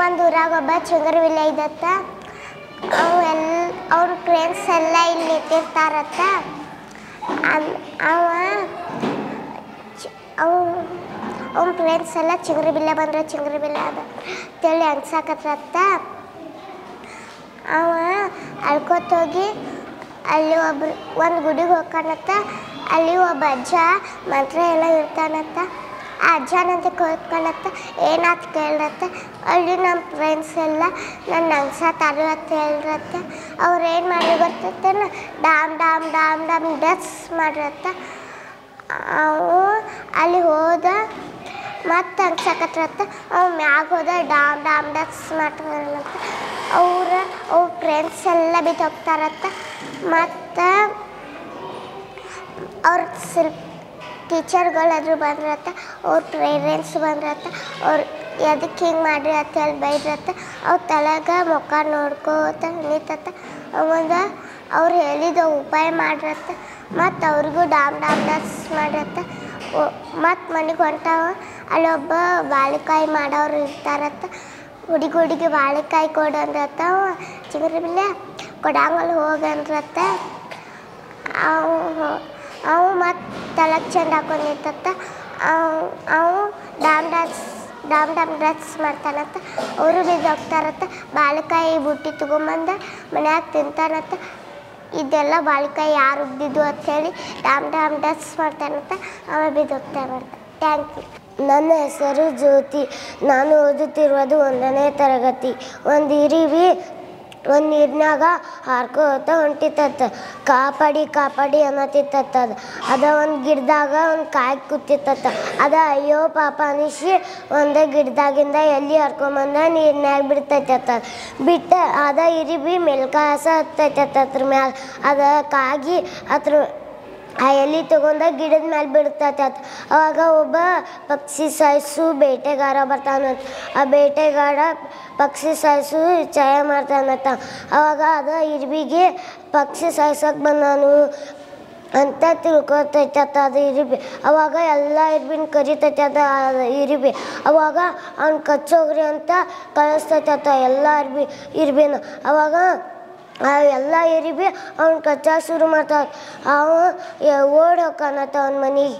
ಒಂದು ಊರಾಗ ಒಬ್ಬ ಚಿಂಗರವಿಲ್ಲ ಇದ್ದತ್ತ. ಅವ್ರ ಫ್ರೆಂಡ್ಸ್ ಎಲ್ಲ ಇಲ್ಲಿ ನಿಂತಿರ್ತಾರತ್ತ. ಅವ್ನ ಫ್ರೆಂಡ್ಸ್ ಎಲ್ಲ ಚಿಂಗರಬಿಲ್ಲ ಬಂದ್ರೆ ಚಿಂಗರಬಿಲ್ಲ ಅದ ಅಂತೇಳಿ ಅನ್ಸಾಕತ್ರತ್ತ. ಅವ ಅಳ್ಕೊತೋಗಿ ಅಲ್ಲಿ ಒಂದು ಗುಡಿಗೆ ಹೋಗ್ಕಣತ್ತ. ಅಲ್ಲಿ ಒಬ್ಬ ಅಜ್ಜ ಮಂತ್ರ ಎಲ್ಲ ಇರ್ತಾನತ್ತ. ಆ ಅಜ್ಜನಂತೆ ಕೂತ್ಕೊಳತ್ತ. ಏನಾಯ್ತು ಕೇಳ್ರತ್ತ. ಅಲ್ಲಿ ನಮ್ಮ ಫ್ರೆಂಡ್ಸ್ ಎಲ್ಲ ನನ್ನ ಅನ್ಸತ್ತಾರು ಅಂತ ಹೇಳ್ರತ್ತ. ಅವ್ರು ಏನು ಮಾಡಿ ಗೊತ್ತೈತೇನ, ಡಾಮ್ ಡಾಮ್ ಡಾಮ್ ಡಾಮ್ ಡಸ್ ಮಾಡ್ರತ್ತ. ಅವು ಅಲ್ಲಿ ಹೋದ ಮತ್ತೆ ಅನ್ಸಕತ್ರತ್ತ. ಅವು ಮ್ಯಾಗ ಹೋದ ಡಾಮ್ ಡಾಮ್ ಡಸ್ ಮಾಡ್ತಾರಂತ. ಅವ್ರ ಫ್ರೆಂಡ್ಸ್ ಎಲ್ಲ ಬಿದ್ದು ಹೋಗ್ತಾರತ್ತ. ಮತ್ತು ಅವ್ರ ಟೀಚರ್ಗಳಾದ್ರು ಬಂದ್ರತ್ತ. ಅವ್ರ ಪೇರೆಂಟ್ಸ್ ಬಂದ್ರತ್ತ. ಅವ್ರು ಎದಕ್ಕೆ ಹಿಂಗೆ ಮಾಡ್ರಿ ಅಂತ ಹೇಳಿ ಬೈದ್ರತ್ತ. ಅವ್ರ ತಲೆಗ ಮುಖ ನೋಡ್ಕೋತ ನಿಂತತ್ತ. ಅವಾಗ ಅವ್ರು ಹೇಳಿದ ಉಪಾಯ ಮಾಡ್ರತ್ತ. ಮತ್ತು ಅವ್ರಿಗೂ ಡಾಮ್ ಡಾಮ್ ಡಸ್ ಮಾಡ್ರತ್ತ. ಮತ್ತು ಮನೆಗೆ ಹೊಂಟಾವ. ಅಲ್ಲೊಬ್ಬ ಬಾಳೆಕಾಯಿ ಮಾಡೋರು ಇರ್ತಾರತ್ತ. ಹುಡುಗಿಗೆ ಬಾಳೆಕಾಯಿ ಕೊಡಂದ್ರತ್ತ. ಚಿಂಗರಬಿಲ್ಲೆ ಕೊಡಂಗಲ್ಲಿ ಹೋಗಂದ್ರತ್ತ. ಅವು ಮತ್ತು ತಲೆಗೆ ಚೆಂದ ಹಾಕೊಂಡು ನಿಂತತ್ತ. ಅವು ಡಾಮ್ ಡಾಮ್ ಡಸ್ ಮಾಡ್ತಾನತ್ತ. ಅವರು ಬಿದ್ದು ಹೋಗ್ತಾರತ್ತ. ಬಾಳೆಕಾಯಿ ಬುಟ್ಟಿ ತೊಗೊಂಬಂದು ಮನ್ಯಾಗ ತಿಂತಾನತ್ತ. ಇದೆಲ್ಲ ಬಾಳೆಕಾಯಿ ಯಾರು ಉಗ್ದಿದ್ದು ಅಂಥೇಳಿ ಡಾಮ್ ಡಾಮ್ ಡಸ್ ಮಾಡ್ತಾನಂತ. ಅವ ಬಿದ್ದು ಹೋಗ್ತಾನಂತ. Thank you. ನನ್ನ ಹೆಸರು ಜ್ಯೋತಿ. ನಾನು ಓದುತ್ತಿರುವುದು 1ನೇ ತರಗತಿ. ಒಂದು ಇರಿವಿ ಒಂದು ನೀರಿನಾಗ ಹಾರ್ಕೋತ ಹೊಂಟಿತ್ತತ್ತ. ಕಾಪಾಡಿ ಕಾಪಾಡಿ ಅನ್ನತ್ತಿತ್ತತ್ತ. ಅದ ಒಂದು ಗಿಡದಾಗ ಒಂದು ಕಾಯಿ ಕೂತಿತ್ತತ್ತ. ಅದ ಅಯ್ಯೋ ಪಾಪ ಅನಿಸಿ ಒಂದು ಗಿಡದಾಗಿಂದ ಎಲ್ಲಿ ಹರ್ಕೊಂಬಂದ ನೀರಿನಾಗ ಬಿಡ್ತೈತತ್ತ. ಬಿಟ್ಟ ಅದ ಇರಿಬಿ ಮೆಲ್ಕಾಸ ಹತ್ತೈತತ್ತ. ಅದ್ರ ಮ್ಯಾಲ ಅದ ಕಾಗಿ ಅದ್ರ ಆ ಎಲೆ ತಗೊಂಡ ಗಿಡದ ಮೇಲೆ ಬಿಡ್ತೈತೆ. ಅವಾಗ ಒಬ್ಬ ಪಕ್ಷಿ ಸಾಯಿಸು ಬೇಟೆಗಾರ ಬರ್ತಾನಂತ. ಆ ಬೇಟೆಗಾರ ಪಕ್ಷಿ ಸಾಯಿಸು ಛಾಯ ಮಾಡ್ತಾನಂತ. ಅವಾಗ ಅದ ಇರ್ಬಿಗೆ ಪಕ್ಷಿ ಸಾಯ್ಸಕ್ಕೆ ಬಂದಾನು ಅಂತ ತಿಳ್ಕೊತೈತತ್ತ ಅದು ಇರಿಬಿ. ಅವಾಗ ಎಲ್ಲ ಇರ್ಬಿನ ಕರಿತೈತೆ ಅದು ಇರಿಬಿ. ಅವಾಗ ಅವ್ನು ಕಚ್ಚೋಗ್ರಿ ಅಂತ ಕಳಿಸ್ತೈತತ್ತ ಎಲ್ಲ ಇರ್ಬಿನ. ಅವಾಗ ಎಲ್ಲ ಇರಿಬಿ ಅವ್ನು ಕಚ್ಚ ಶುರು ಮಾಡ್ತಾವ. ಅವ ಓಡಿ ಹೋಗ್ಕನತ್ತ ಅವನ ಮನೆಗೆ.